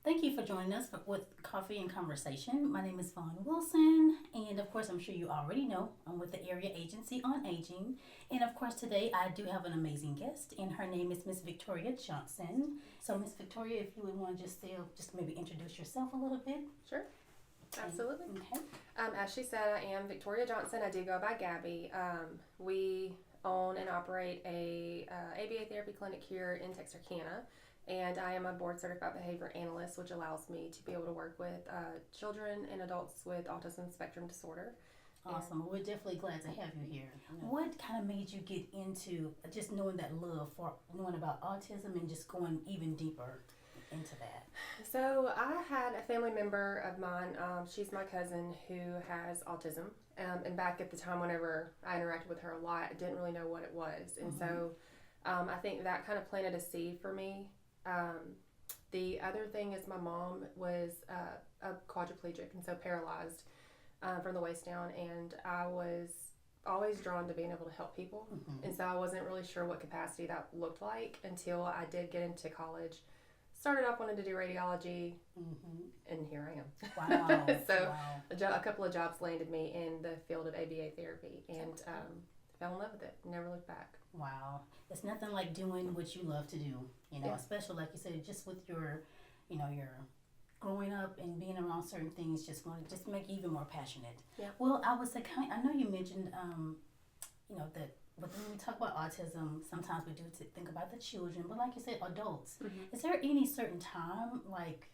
Thank you for joining us with Coffee and Conversation. My name is DeVon Wilson, and of course, I'm sure you already know I'm with the Area Agency on Aging. And of course, today I do have an amazing guest, and her name is Miss Victoria Johnson. So, Miss Victoria, if you would want to just maybe introduce yourself a little bit. Sure, absolutely. Okay. As she said, I am Victoria Johnson. I do go by Gabi. We own and operate a ABA therapy clinic here in Texarkana, and I am a Board Certified Behavior Analyst, which allows me to be able to work with children and adults with autism spectrum disorder. Awesome. Well, we're definitely glad to have you here. What kind of made you get into just knowing that love for knowing about autism and just going even deeper into that? So I had a family member of mine. She's my cousin who has autism. And back at the time, whenever I interacted with her a lot, I didn't really know what it was. And so I think that kind of planted a seed for me. The other thing is my mom was a quadriplegic and so paralyzed from the waist down. And I was always drawn to being able to help people. And so I wasn't really sure what capacity that looked like until I did get into college. Started off wanting to do radiology, and here I am. Wow. So wow. a couple of jobs landed me in the field of ABA therapy, and fell in love with it. Never looked back. Wow. It's nothing like doing what you love to do, Yeah. especially like you said, just with your, your growing up and being around certain things just going to just make you even more passionate. Yeah. Well, I would say, I know you mentioned, that but when we talk about autism, sometimes we do think about the children, but like you said, adults. Is there any certain time, like,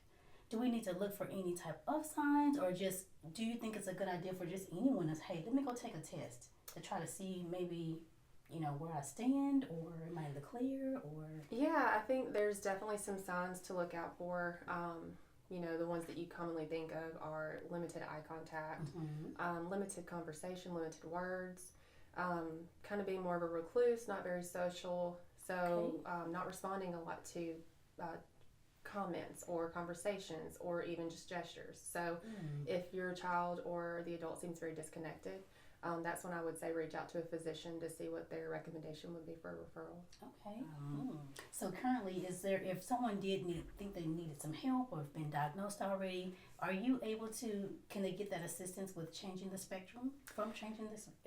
do we need to look for any type of signs, or just do you think it's a good idea for just anyone to, hey, let me go take a test to try to see maybe, where I stand, or am I in the clear, or? Yeah, I think there's definitely some signs to look out for. The ones that you commonly think of are limited eye contact, limited conversation, limited words. Kind of being more of a recluse, not very social, so not responding a lot to comments or conversations or even just gestures. So if your child or the adult seems very disconnected, that's when I would say reach out to a physician to see what their recommendation would be for a referral. Okay. So currently, if someone think they needed some help or have been diagnosed already, are you able to, can they get that assistance with changing the spectrum,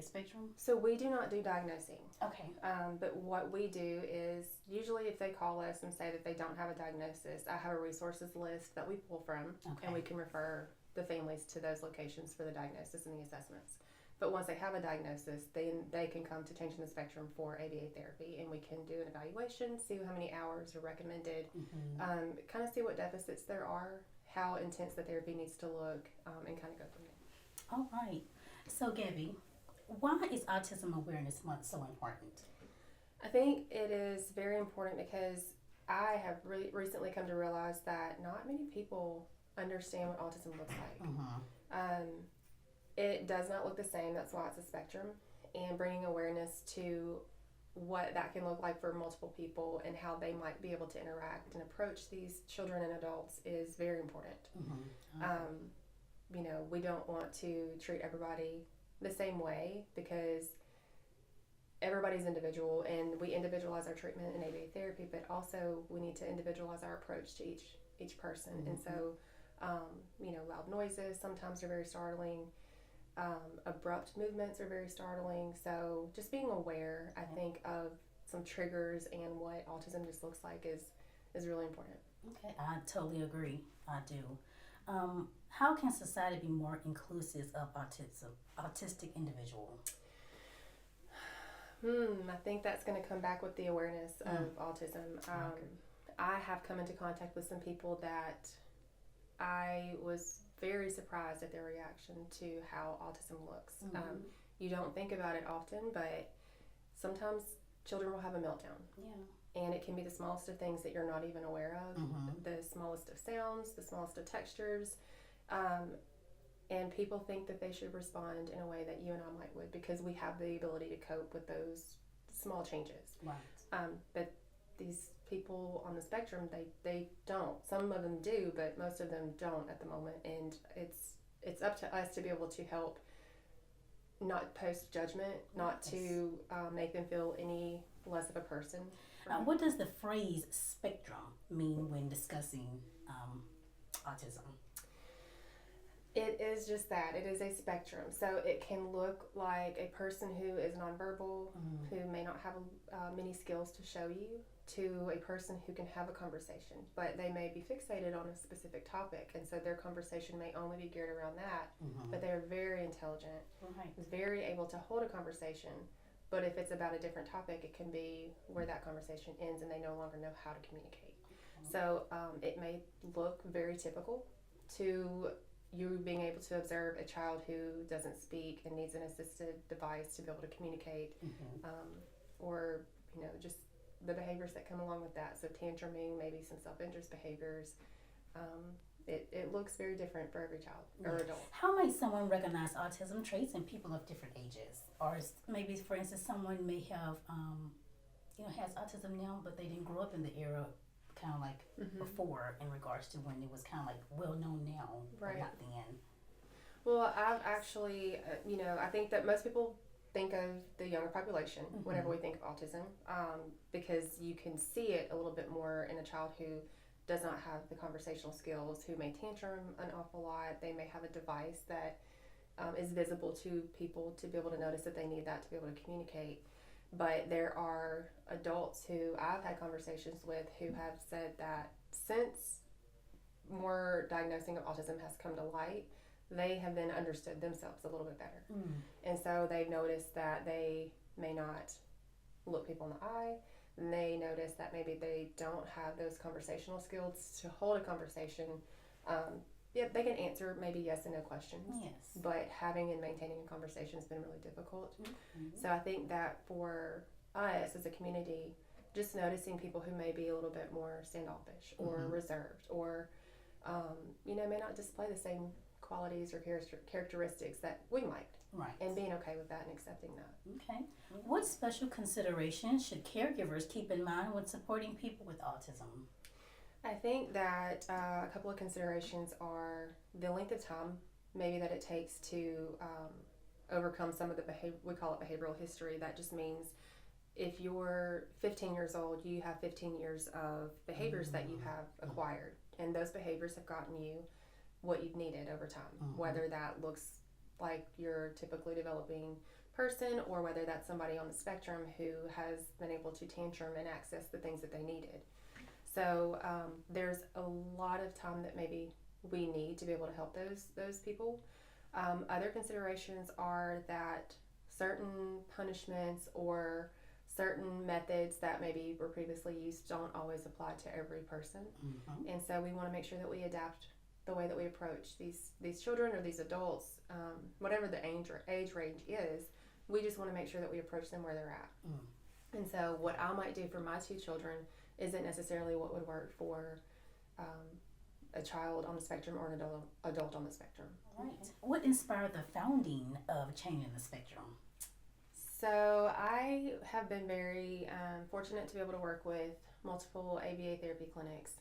spectrum? So we do not do diagnosing. Okay. But what we do is usually if they call us and say that they don't have a diagnosis, I have a resources list that we pull from, and we can refer the families to those locations for the diagnosis and the assessments. But once they have a diagnosis, then they can come to Changing the Spectrum for ABA therapy, and we can do an evaluation, see how many hours are recommended, kind of see what deficits there are, how intense the therapy needs to look, and kind of go from there. All right. So, Gabi, why is Autism Awareness Month so important? I think it is very important because I have really recently come to realize that not many people understand what autism looks like. It does not look the same. That's why it's a spectrum. And bringing awareness to what that can look like for multiple people and how they might be able to interact and approach these children and adults is very important. We don't want to treat everybody the same way because everybody's individual, and we individualize our treatment in ABA therapy, but also we need to individualize our approach to each person. And so, loud noises sometimes are very startling. Abrupt movements are very startling. So just being aware, I think, of some triggers and what autism just looks like is really important. Okay, I totally agree. I do. How can society be more inclusive of autistic individuals? I think that's going to come back with the awareness of autism. I have come into contact with some people that I was very surprised at their reaction to how autism looks. You don't think about it often, but sometimes children will have a meltdown. Yeah. And it can be the smallest of things that you're not even aware of, the smallest of sounds, the smallest of textures. And people think that they should respond in a way that you and I might would because we have the ability to cope with those small changes. Right. But these people on the spectrum, they don't. Some of them do, but most of them don't at the moment. And it's up to us to be able to help not post judgment, not to make them feel any less of a person. What does the phrase spectrum mean when discussing autism? It is just that. It is a spectrum. So it can look like a person who is nonverbal, who may not have many skills to show you, to a person who can have a conversation, but they may be fixated on a specific topic, and so their conversation may only be geared around that, but they're very intelligent, very able to hold a conversation, but if it's about a different topic, it can be where that conversation ends and they no longer know how to communicate. So it may look very typical to you being able to observe a child who doesn't speak and needs an assisted device to be able to communicate, or just the behaviors that come along with that. So tantruming, maybe some self-interest behaviors. It looks very different for every child or adult. How might someone recognize autism traits in people of different ages? Or maybe, for instance, someone may have, has autism now, but they didn't grow up in the era kind of like before, in regards to when it was kind of like well known now, but not then. Well, I've actually, I think that most people think of the younger population whenever we think of autism, because you can see it a little bit more in a child who does not have the conversational skills, who may tantrum an awful lot. They may have a device that is visible to people to be able to notice that they need that to be able to communicate. But there are adults who I've had conversations with who have said that since more diagnosing of autism has come to light, they have then understood themselves a little bit better. And so they've noticed that they may not look people in the eye, and they notice that maybe they don't have those conversational skills to hold a conversation. They can answer maybe yes and no questions, but having and maintaining a conversation has been really difficult. So I think that for us as a community, just noticing people who may be a little bit more standoffish or reserved, or may not display the same qualities or characteristics that we might, and being okay with that and accepting that. Okay. What special considerations should caregivers keep in mind when supporting people with autism? I think that a couple of considerations are the length of time maybe that it takes to overcome some of the we call it behavioral history. That just means if you're 15 years old, you have 15 years of behaviors that you have acquired, and those behaviors have gotten you what you've needed over time, whether that looks like your typically developing person, or whether that's somebody on the spectrum who has been able to tantrum and access the things that they needed. So there's a lot of time that maybe we need to be able to help those people. Other considerations are that certain punishments or certain methods that maybe were previously used don't always apply to every person. And so we want to make sure that we adapt the way that we approach these children or these adults, whatever the age range is. We just want to make sure that we approach them where they're at. And so what I might do for my two children isn't necessarily what would work for a child on the spectrum or an adult on the spectrum. Right. What inspired the founding of Changing the Spectrum? So I have been very fortunate to be able to work with multiple ABA therapy clinics,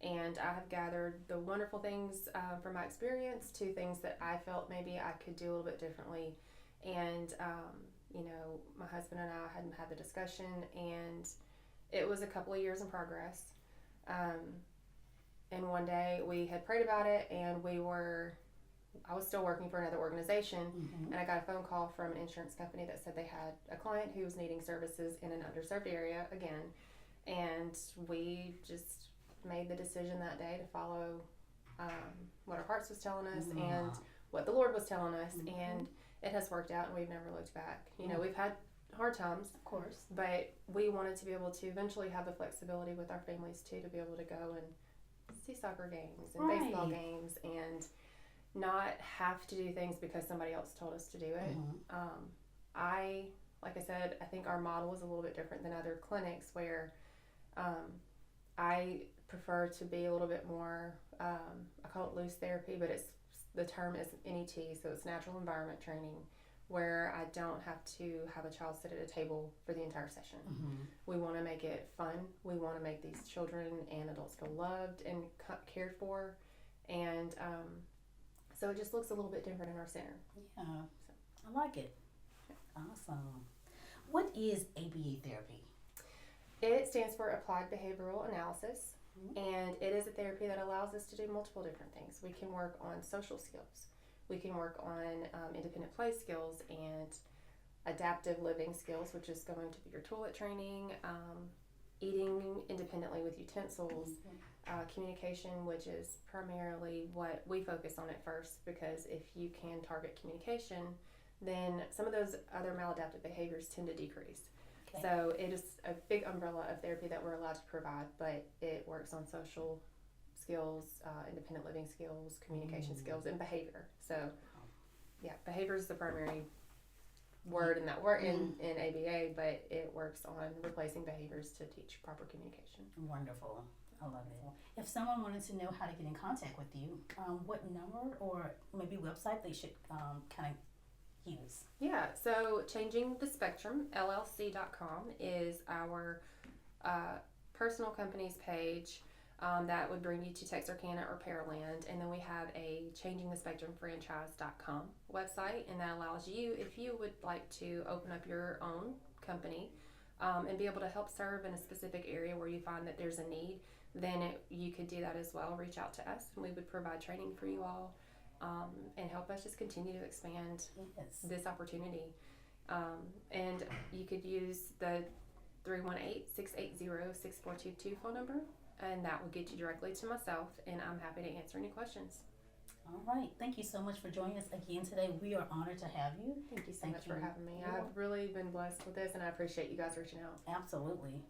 and I have gathered the wonderful things from my experience to things that I felt maybe I could do a little bit differently. And my husband and I hadn't had the discussion, and it was a couple of years in progress. And one day we had prayed about it, and I was still working for another organization, and I got a phone call from an insurance company that said they had a client who was needing services in an underserved area again. And we just made the decision that day to follow what our hearts was telling us and what the Lord was telling us, and it has worked out, and we've never looked back. We've had hard times, of course, but we wanted to be able to eventually have the flexibility with our families too, to be able to go and see soccer games and baseball games and not have to do things because somebody else told us to do it. Like I said, I think our model is a little bit different than other clinics, where I prefer to be a little bit more, I call it loose therapy, but the term is NET, so it's natural environment training, where I don't have to have a child sit at a table for the entire session. We want to make it fun. We want to make these children and adults feel loved and cared for, and so it just looks a little bit different in our center. Yeah, I like it. Awesome. What is ABA therapy? It stands for Applied Behavioral Analysis, And it is a therapy that allows us to do multiple different things. We can work on social skills. We can work on independent play skills and adaptive living skills, which is going to be your toilet training, eating independently with utensils, communication, which is primarily what we focus on at first, because if you can target communication, then some of those other maladaptive behaviors tend to decrease. Okay. So it is a big umbrella of therapy that we're allowed to provide, but it works on social skills, independent living skills, communication skills, and behavior. So yeah, behavior is the primary word in that word in ABA, but it works on replacing behaviors to teach proper communication. Wonderful. I love it. If someone wanted to know how to get in contact with you, what number or maybe website they should kind of use? Yeah, so Changing the Spectrum, LLC.com is our personal company's page. That would bring you to Texarkana or Pearland. And then we have a changingthespectrumfranchise.com website, and that allows you, if you would like to open up your own company and be able to help serve in a specific area where you find that there's a need, then you could do that as well. Reach out to us, and we would provide training for you all and help us just continue to expand this opportunity. And you could use the 318-680-6422 phone number, and that will get you directly to myself, and I'm happy to answer any questions. All right. Thank you so much for joining us again today. We are honored to have you. Thank you so much for having me. I've really been blessed with this, and I appreciate you guys reaching out. Absolutely.